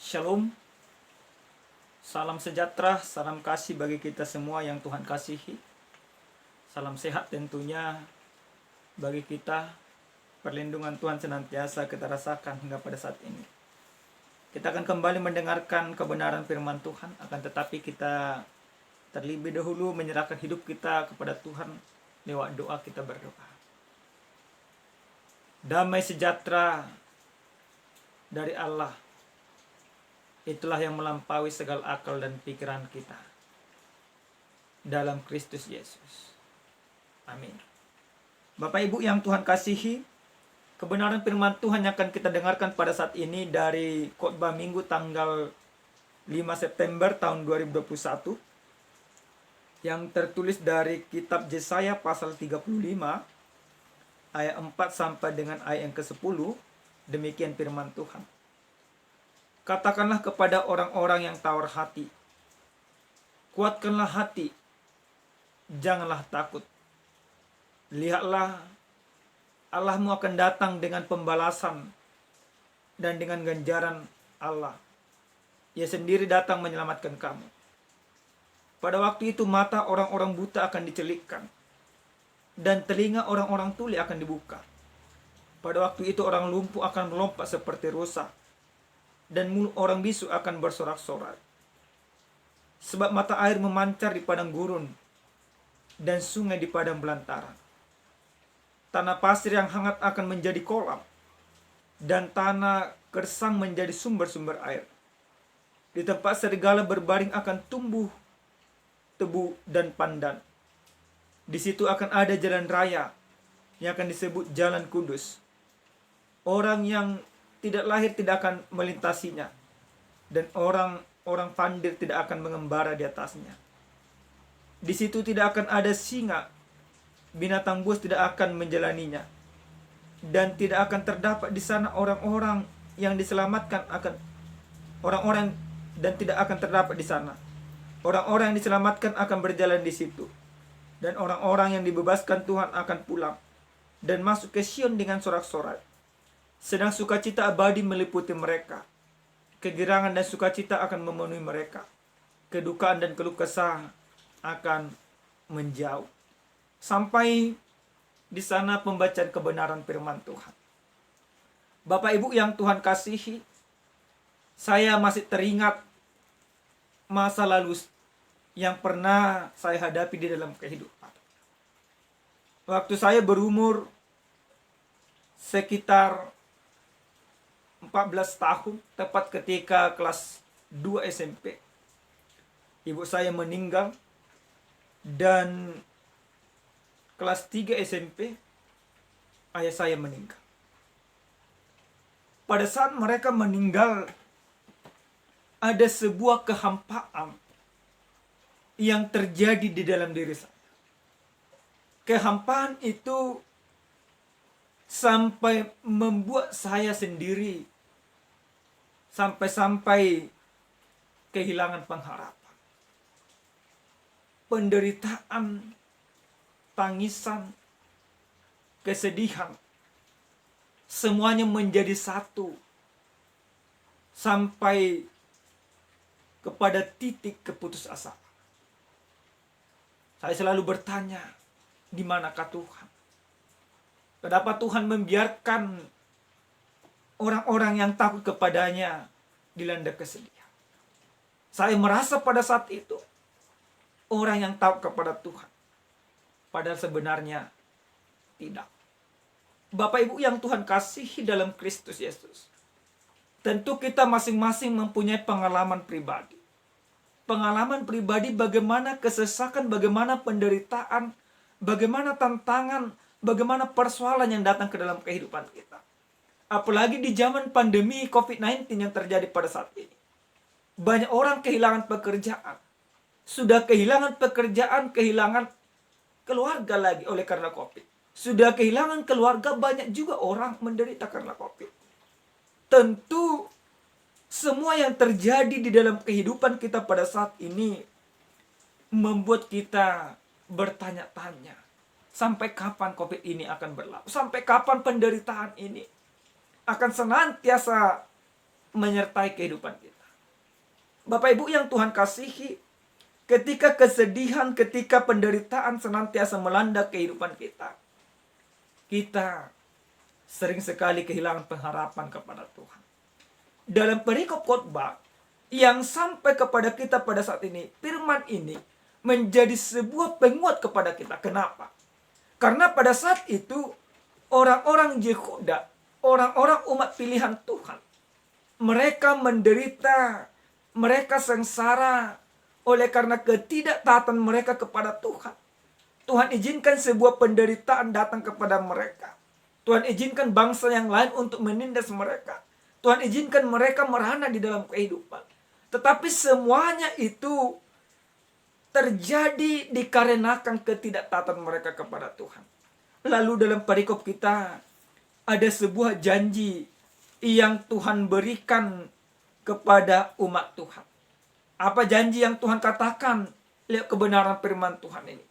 Shalom, salam sejahtera, salam kasih bagi kita semua yang Tuhan kasihi. Salam sehat tentunya bagi kita. Perlindungan Tuhan senantiasa kita rasakan hingga pada saat ini. Kita akan kembali mendengarkan kebenaran firman Tuhan, akan tetapi kita terlebih dahulu menyerahkan hidup kita kepada Tuhan lewat doa. Kita berdoa. Damai sejahtera dari Allah, itulah yang melampaui segala akal dan pikiran kita dalam Kristus Yesus. Amin. Bapak Ibu yang Tuhan kasihi, kebenaran firman Tuhan yang akan kita dengarkan pada saat ini dari khotbah Minggu tanggal 5 September tahun 2021 yang tertulis dari kitab Yesaya pasal 35 ayat 4 sampai dengan ayat yang ke-10. Demikian firman Tuhan. Katakanlah kepada orang-orang yang tawar hati, kuatkanlah hati, janganlah takut. Lihatlah, Allahmu akan datang dengan pembalasan dan dengan ganjaran Allah. Ia sendiri datang menyelamatkan kamu. Pada waktu itu mata orang-orang buta akan dicelikkan, dan telinga orang-orang tuli akan dibuka. Pada waktu itu orang lumpuh akan melompat seperti rusa, dan mulut orang bisu akan bersorak-sorai. Sebab mata air memancar di padang gurun, dan sungai di padang belantara. Tanah pasir yang hangat akan menjadi kolam, dan tanah gersang menjadi sumber-sumber air. Di tempat serigala berbaring akan tumbuh tebu dan pandan. Di situ akan ada jalan raya yang akan disebut Jalan Kudus. Orang yang tidak lahir tidak akan melintasinya, dan orang-orang pandir tidak akan mengembara di atasnya. Di situ tidak akan ada singa, binatang buas tidak akan menjalaninya, dan tidak akan terdapat di sana orang-orang yang diselamatkan akan orang-orang dan tidak akan terdapat di sana. Orang-orang yang diselamatkan akan berjalan di situ, dan orang-orang yang dibebaskan Tuhan akan pulang dan masuk ke Sion dengan sorak-sorai. Sedang sukacita abadi meliputi mereka. Kegirangan dan sukacita akan memenuhi mereka. Kedukaan dan keluh kesah akan menjauh. Sampai di sana pembacaan kebenaran firman Tuhan. Bapak Ibu yang Tuhan kasihi, saya masih teringat masa lalu yang pernah saya hadapi di dalam kehidupan. Waktu saya berumur sekitar 14 tahun, tepat ketika kelas 2 SMP. Ibu saya meninggal, dan kelas 3 SMP ayah saya meninggal. Pada saat mereka meninggal, ada sebuah kehampaan yang terjadi di dalam diri saya. Kehampaan itu sampai membuat saya sendiri sampai kehilangan pengharapan. Penderitaan, tangisan, kesedihan, semuanya menjadi satu sampai kepada titik keputusasaan. Saya selalu bertanya, di manakah Tuhan? Kenapa Tuhan membiarkan orang-orang yang takut kepadanya dilanda kesedihan? Saya merasa pada saat itu orang yang takut kepada Tuhan, padahal sebenarnya tidak. Bapak Ibu yang Tuhan kasihi dalam Kristus Yesus, tentu kita masing-masing mempunyai pengalaman pribadi. Pengalaman pribadi bagaimana kesesakan, bagaimana penderitaan, bagaimana tantangan, bagaimana persoalan yang datang ke dalam kehidupan kita. Apalagi di zaman pandemi COVID-19 yang terjadi pada saat ini. Banyak orang kehilangan pekerjaan. Sudah kehilangan pekerjaan, kehilangan keluarga lagi oleh karena COVID. Sudah kehilangan keluarga, banyak juga orang menderita karena COVID. Tentu semua yang terjadi di dalam kehidupan kita pada saat ini membuat kita bertanya-tanya. Sampai kapan COVID ini akan berlalu? Sampai kapan penderitaan ini akan senantiasa menyertai kehidupan kita? Bapak Ibu yang Tuhan kasihi, ketika kesedihan, ketika penderitaan senantiasa melanda kehidupan kita, kita sering sekali kehilangan pengharapan kepada Tuhan. Dalam perikop khotbah yang sampai kepada kita pada saat ini, firman ini menjadi sebuah penguat kepada kita. Kenapa? Karena pada saat itu orang-orang Yehuda, orang-orang umat pilihan Tuhan, mereka menderita, mereka sengsara oleh karena ketidaktaatan mereka kepada Tuhan. Tuhan izinkan sebuah penderitaan datang kepada mereka. Tuhan izinkan bangsa yang lain untuk menindas mereka. Tuhan izinkan mereka merana di dalam kehidupan. Tetapi semuanya itu terjadi dikarenakan ketidaktaatan mereka kepada Tuhan. Lalu dalam perikop kita ada sebuah janji yang Tuhan berikan kepada umat Tuhan. Apa janji yang Tuhan katakan? Lihat kebenaran firman Tuhan ini.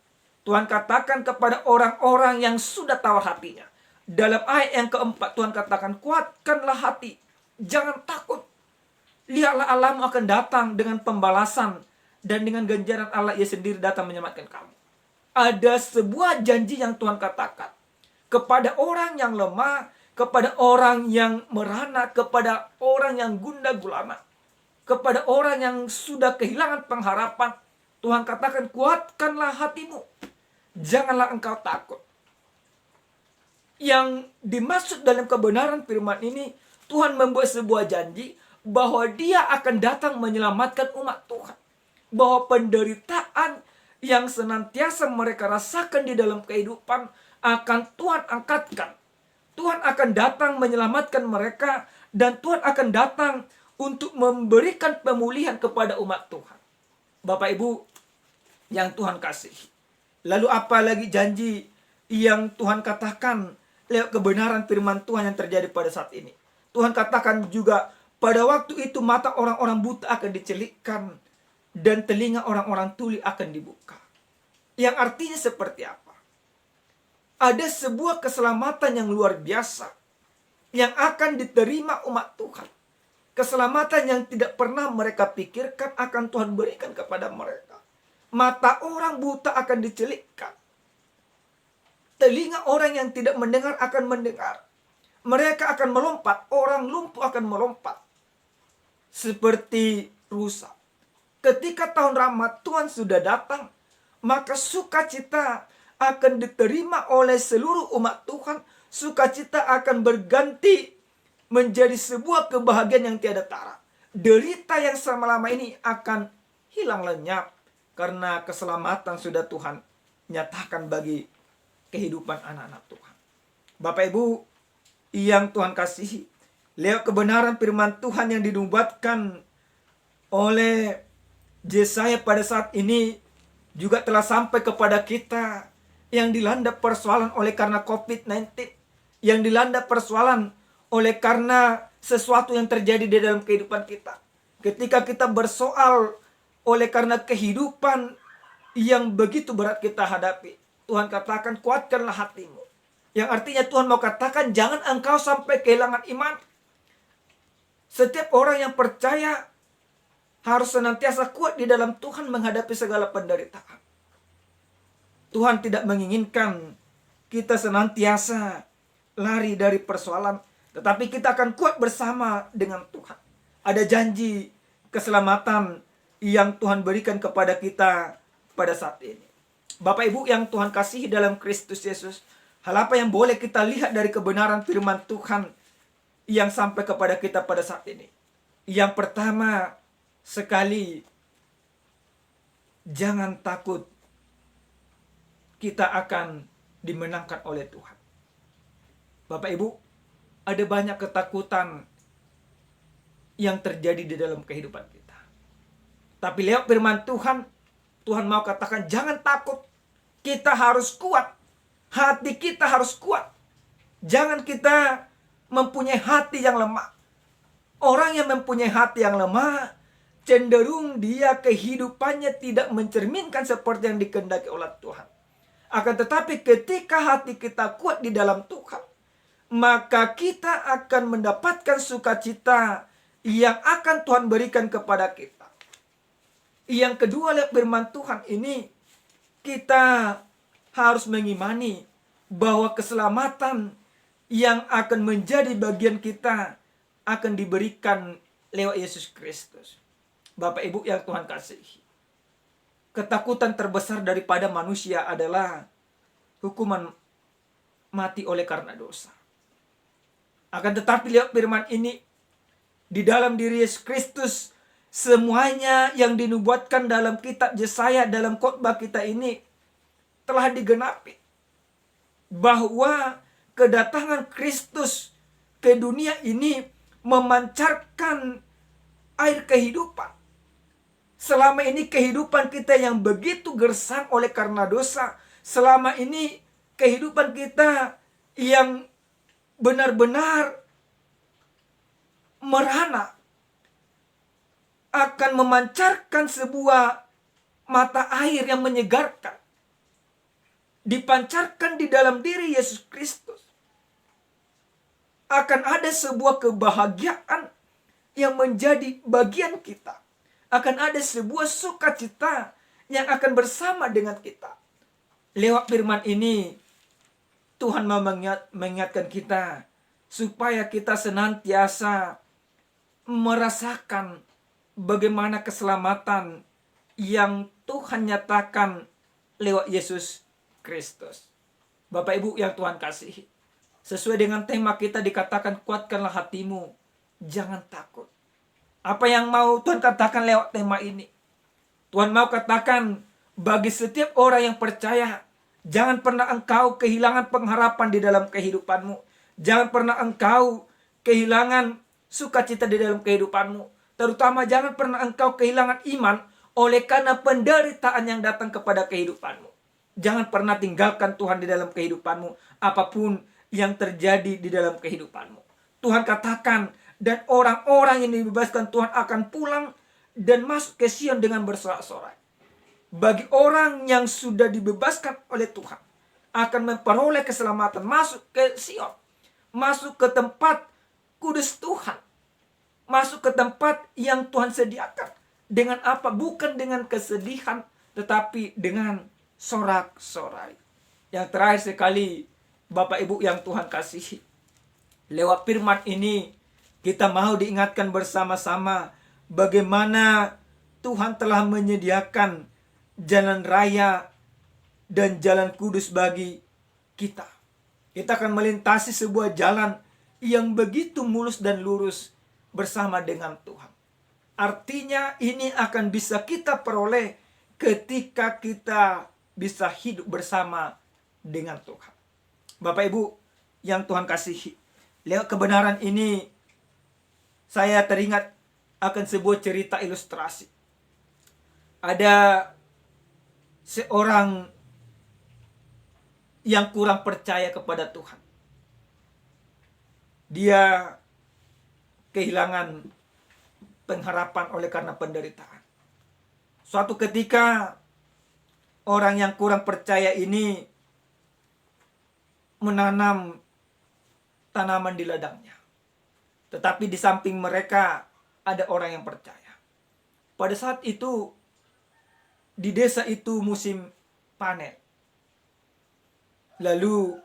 Tuhan katakan kepada orang-orang yang sudah tawar hatinya. Dalam ayat yang keempat Tuhan katakan, kuatkanlah hati, jangan takut. Lihatlah Allahmu akan datang dengan pembalasan, dan dengan ganjaran Allah ia sendiri datang menyelamatkan kamu. Ada sebuah janji yang Tuhan katakan kepada orang yang lemah, kepada orang yang merana, kepada orang yang gundah gulana, kepada orang yang sudah kehilangan pengharapan. Tuhan katakan, kuatkanlah hatimu, janganlah engkau takut. Yang dimaksud dalam kebenaran firman ini, Tuhan membuat sebuah janji bahwa Dia akan datang menyelamatkan umat Tuhan. Bahwa penderitaan yang senantiasa mereka rasakan di dalam kehidupan akan Tuhan angkatkan. Tuhan akan datang menyelamatkan mereka, dan Tuhan akan datang untuk memberikan pemulihan kepada umat Tuhan. Bapak Ibu yang Tuhan kasihi. Lalu apa lagi janji yang Tuhan katakan lewat kebenaran firman Tuhan yang terjadi pada saat ini? Tuhan katakan juga, pada waktu itu mata orang-orang buta akan dicelikkan, dan telinga orang-orang tuli akan dibuka. Yang artinya seperti apa? Ada sebuah keselamatan yang luar biasa yang akan diterima umat Tuhan. Keselamatan yang tidak pernah mereka pikirkan akan Tuhan berikan kepada mereka. Mata orang buta akan dicelikkan. Telinga orang yang tidak mendengar akan mendengar. Mereka akan melompat, orang lumpuh akan melompat seperti rusa. Ketika tahun Rahmat Tuhan sudah datang, maka sukacita akan diterima oleh seluruh umat Tuhan. Sukacita akan berganti menjadi sebuah kebahagiaan yang tiada tara. Derita yang selama-lama ini akan hilang lenyap, karena keselamatan sudah Tuhan nyatakan bagi kehidupan anak-anak Tuhan. Bapak Ibu yang Tuhan kasihi, lewat kebenaran firman Tuhan yang dinubuatkan oleh Yesaya pada saat ini juga telah sampai kepada kita, yang dilanda persoalan oleh karena COVID-19, yang dilanda persoalan oleh karena sesuatu yang terjadi di dalam kehidupan kita. Ketika kita bersoal oleh karena kehidupan yang begitu berat kita hadapi, Tuhan katakan, kuatkanlah hatimu. Yang artinya Tuhan mau katakan, jangan engkau sampai kehilangan iman. Setiap orang yang percaya harus senantiasa kuat di dalam Tuhan menghadapi segala penderitaan. Tuhan tidak menginginkan kita senantiasa lari dari persoalan, tetapi kita akan kuat bersama dengan Tuhan. Ada janji keselamatan yang Tuhan berikan kepada kita pada saat ini. Bapak Ibu yang Tuhan kasihi dalam Kristus Yesus, hal apa yang boleh kita lihat dari kebenaran firman Tuhan yang sampai kepada kita pada saat ini? Yang pertama sekali, jangan takut, kita akan dimenangkan oleh Tuhan. Bapak Ibu, ada banyak ketakutan yang terjadi di dalam kehidupan kita. Tapi lewat firman Tuhan, Tuhan mau katakan, jangan takut, kita harus kuat. Hati kita harus kuat. Jangan kita mempunyai hati yang lemah. Orang yang mempunyai hati yang lemah, cenderung dia kehidupannya tidak mencerminkan seperti yang dikehendaki oleh Tuhan. Akan tetapi ketika hati kita kuat di dalam Tuhan, maka kita akan mendapatkan sukacita yang akan Tuhan berikan kepada kita. Yang kedua, lewat firman Tuhan ini kita harus mengimani bahwa keselamatan yang akan menjadi bagian kita akan diberikan lewat Yesus Kristus. Bapak Ibu yang Tuhan kasihi, ketakutan terbesar daripada manusia adalah hukuman mati oleh karena dosa. Akan tetapi lewat firman ini, di dalam diri Yesus Kristus, semuanya yang dinubuatkan dalam kitab Yesaya, dalam khotbah kita ini telah digenapi. Bahwa kedatangan Kristus ke dunia ini memancarkan air kehidupan. Selama ini kehidupan kita yang begitu gersang oleh karena dosa. Selama ini kehidupan kita yang benar-benar merana akan memancarkan sebuah mata air yang menyegarkan. Dipancarkan di dalam diri Yesus Kristus. Akan ada sebuah kebahagiaan yang menjadi bagian kita. Akan ada sebuah sukacita yang akan bersama dengan kita. Lewat firman ini, Tuhan mau mengingatkan kita supaya kita senantiasa merasakan bagaimana keselamatan yang Tuhan nyatakan lewat Yesus Kristus. Bapak Ibu yang Tuhan kasihi, sesuai dengan tema kita dikatakan kuatkanlah hatimu, jangan takut. Apa yang mau Tuhan katakan lewat tema ini? Tuhan mau katakan bagi setiap orang yang percaya, jangan pernah engkau kehilangan pengharapan di dalam kehidupanmu. Jangan pernah engkau kehilangan sukacita di dalam kehidupanmu. Terutama jangan pernah engkau kehilangan iman oleh karena penderitaan yang datang kepada kehidupanmu. Jangan pernah tinggalkan Tuhan di dalam kehidupanmu, apapun yang terjadi di dalam kehidupanmu. Tuhan katakan, dan orang-orang yang dibebaskan Tuhan akan pulang dan masuk ke Sion dengan bersorak-sorai. Bagi orang yang sudah dibebaskan oleh Tuhan, akan memperoleh keselamatan, masuk ke Sion, masuk ke tempat kudus Tuhan, masuk ke tempat yang Tuhan sediakan. Dengan apa? Bukan dengan kesedihan, tetapi dengan sorak-sorai. Yang terakhir sekali, Bapak Ibu yang Tuhan kasihi, lewat firman ini kita mau diingatkan bersama-sama bagaimana Tuhan telah menyediakan jalan raya dan jalan kudus bagi kita. Kita akan melintasi sebuah jalan yang begitu mulus dan lurus bersama dengan Tuhan. Artinya ini akan bisa kita peroleh ketika kita bisa hidup bersama dengan Tuhan. Bapak Ibu yang Tuhan kasihi, lewat kebenaran ini saya teringat akan sebuah cerita ilustrasi. Ada seorang yang kurang percaya kepada Tuhan. Dia kehilangan pengharapan oleh karena penderitaan. Suatu ketika orang yang kurang percaya ini menanam tanaman di ladangnya. Tetapi di samping mereka ada orang yang percaya. Pada saat itu di desa itu musim panen. Lalu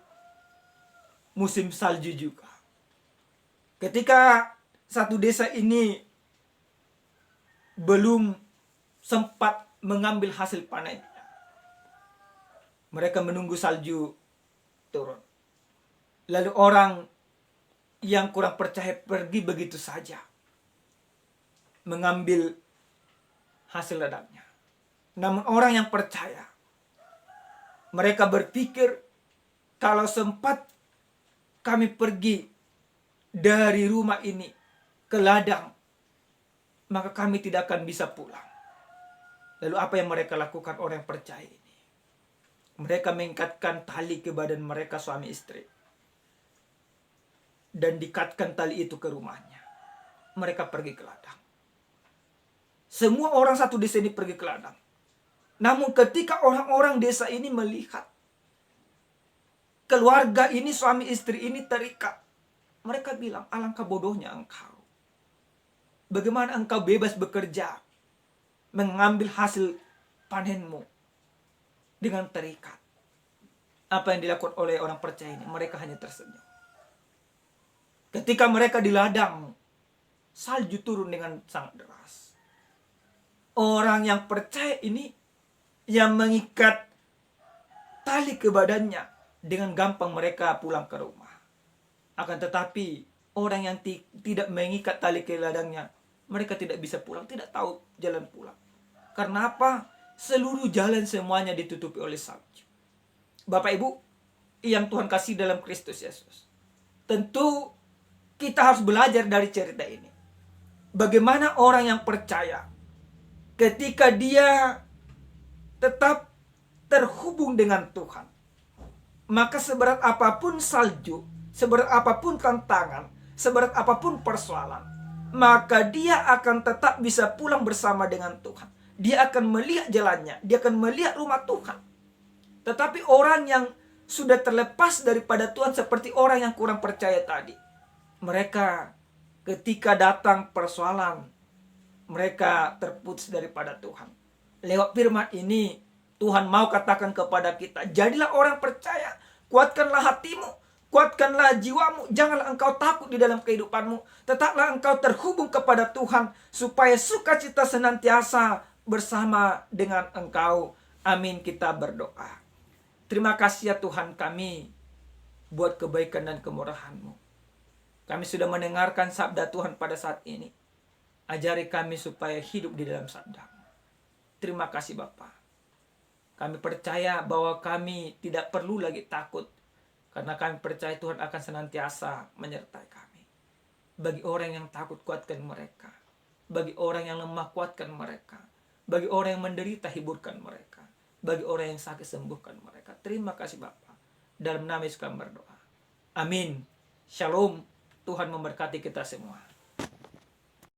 musim salju juga. Ketika satu desa ini belum sempat mengambil hasil panen, mereka menunggu salju turun. Lalu orang yang kurang percaya pergi begitu saja mengambil hasil ladangnya. Namun orang yang percaya, mereka berpikir, kalau sempat kami pergi dari rumah ini ke ladang, maka kami tidak akan bisa pulang. Lalu apa yang mereka lakukan orang yang percaya ini? Mereka mengikatkan tali ke badan mereka suami istri. Dan dikatkan tali itu ke rumahnya. Mereka pergi ke ladang. Semua orang satu desa ini pergi ke ladang. Namun ketika orang-orang desa ini melihat keluarga ini, suami istri ini terikat, mereka bilang, alangkah bodohnya engkau. Bagaimana engkau bebas bekerja? mengambil hasil panenmu dengan terikat. Apa yang dilakukan oleh orang percaya ini, mereka hanya tersenyum. Ketika mereka di ladang, salju turun dengan sangat deras. Orang yang percaya ini yang mengikat tali ke badannya, dengan gampang mereka pulang ke rumah. Akan tetapi orang yang tidak mengikat tali ke ladangnya, mereka tidak bisa pulang, tidak tahu jalan pulang. Karena apa? Seluruh jalan semuanya ditutupi oleh salju. Bapak Ibu yang Tuhan kasih dalam Kristus Yesus, tentu kita harus belajar dari cerita ini. Bagaimana orang yang percaya ketika dia tetap terhubung dengan Tuhan, maka seberat apapun salju, seberat apapun tantangan, seberat apapun persoalan, maka dia akan tetap bisa pulang bersama dengan Tuhan. Dia akan melihat jalannya, dia akan melihat rumah Tuhan. Tetapi orang yang sudah terlepas daripada Tuhan, seperti orang yang kurang percaya tadi, mereka ketika datang persoalan, mereka terputus daripada Tuhan. Lewat firman ini, Tuhan mau katakan kepada kita, jadilah orang percaya, kuatkanlah hatimu, kuatkanlah jiwamu, janganlah engkau takut di dalam kehidupanmu, tetaplah engkau terhubung kepada Tuhan, supaya sukacita senantiasa bersama dengan engkau. Amin, kita berdoa. Terima kasih ya Tuhan kami, buat kebaikan dan kemurahan-Mu. Kami sudah mendengarkan sabda Tuhan pada saat ini. Ajari kami supaya hidup di dalam sabda-Mu. Terima kasih Bapa. Kami percaya bahwa kami tidak perlu lagi takut, karena kami percaya Tuhan akan senantiasa menyertai kami. Bagi orang yang takut, kuatkan mereka. Bagi orang yang lemah, kuatkan mereka. Bagi orang yang menderita, hiburkan mereka. Bagi orang yang sakit, sembuhkan mereka. Terima kasih Bapa. Dalam nama Yesus kami berdoa. Amin. Shalom. Tuhan memberkati kita semua.